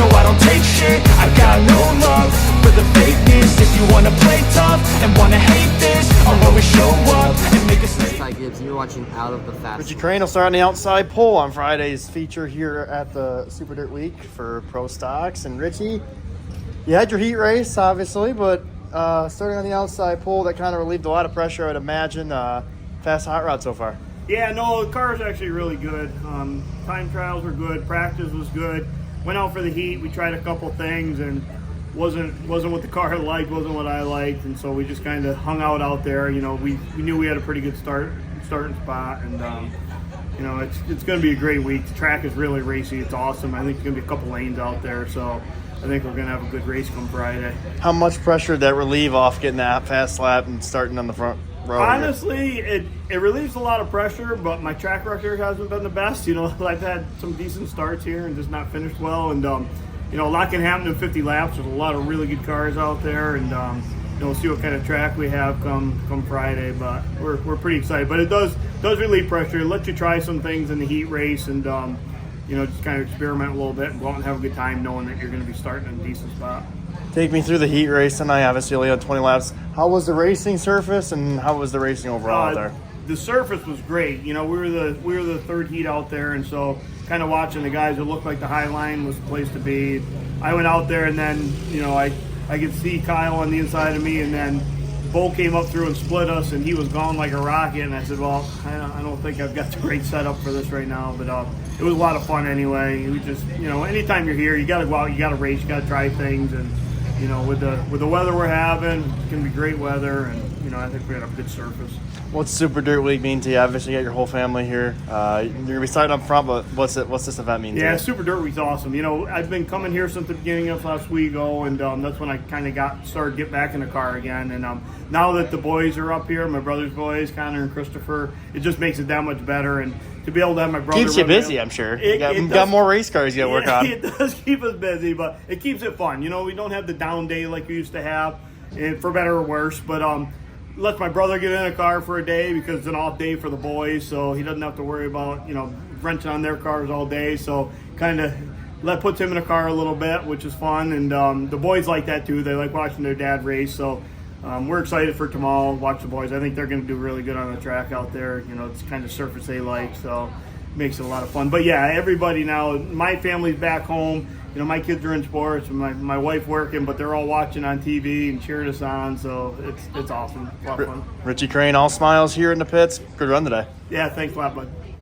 No, I don't take shit, I got no love for the fakeness. If you wanna play tough and wanna hate this, I'll always show up and make a statement. Ty Gibbs, and you're watching Out of the Fast. Richie Crane will start on the outside pole on Friday's feature here at the Super Dirt Week for Pro Stocks. And Richie, you had your heat race, obviously, but starting on the outside pole, that kind of relieved a lot of pressure, I would imagine. Fast hot rod so far. Yeah, no, the car's actually really good. Time trials were good, practice was good. Went out for the heat, we tried a couple things, and wasn't what the car liked, wasn't what I liked, and so we just kind of hung out there. You know, we knew we had a pretty good starting spot, and you know, it's going to be a great week. The track is really racy. It's awesome. I think there's going to be a couple lanes out there, so I think we're going to have a good race come Friday. How much pressure did that relieve off getting that fast lap and starting on the front row? Honestly, it relieves a lot of pressure, but my track record hasn't been the best. You know, I've had some decent starts here and just not finished well, and you know, a lot can happen in 50 laps. There's a lot of really good cars out there, and you know, we'll see what kind of track we have come Friday. But we're pretty excited. But it does relieve pressure. It lets you try some things in the heat race, and you know, just kind of experiment a little bit and go out and have a good time, knowing that you're going to be starting in a decent spot. Take me through the heat race tonight. Obviously, only had 20 laps. How was the racing surface, and how was the racing overall out there? The surface was great. You know, we were the third heat out there, and so kind of watching the guys, it looked like the high line was the place to be. I went out there, and then, you know, I could see Kyle on the inside of me, and then Bo came up through and split us, and he was gone like a rocket. And I said, well, I don't think I've got the great setup for this right now, but it was a lot of fun anyway. We just, you know, anytime you're here, you got to go out, you got to race, you got to try things, and you know, with the weather we're having, it's gonna be great weather, and you know, I think we had a good surface. What's Super Dirt Week mean to you? Obviously, you got your whole family here. You're gonna be starting up front, but what's this event mean to you? Yeah, Super Dirt Week's awesome. You know, I've been coming here since the beginning of last week, and that's when I kind of started get back in the car again. And now that the boys are up here, my brother's boys, Connor and Christopher, it just makes it that much better. And to be able to have my brother keeps you busy, I'm sure. You got more race cars you got to work on. It does keep us busy, but it keeps it fun. You know, we don't have the down day like we used to have, for better or worse. But let my brother get in a car for a day because it's an off day for the boys, so he doesn't have to worry about, you know, renting on their cars all day. So kind of puts him in a car a little bit, which is fun. And the boys like that too. They like watching their dad race. So we're excited for tomorrow. Watch the boys. I think they're going to do really good on the track out there. You know, it's kind of surface they like, so it makes it a lot of fun. But yeah, everybody now, my family's back home. You know, my kids are in sports, and my wife working, but they're all watching on TV and cheering us on, so it's awesome. A lot of fun. Richie Crane, all smiles here in the pits. Good run today. Yeah, thanks a lot, bud.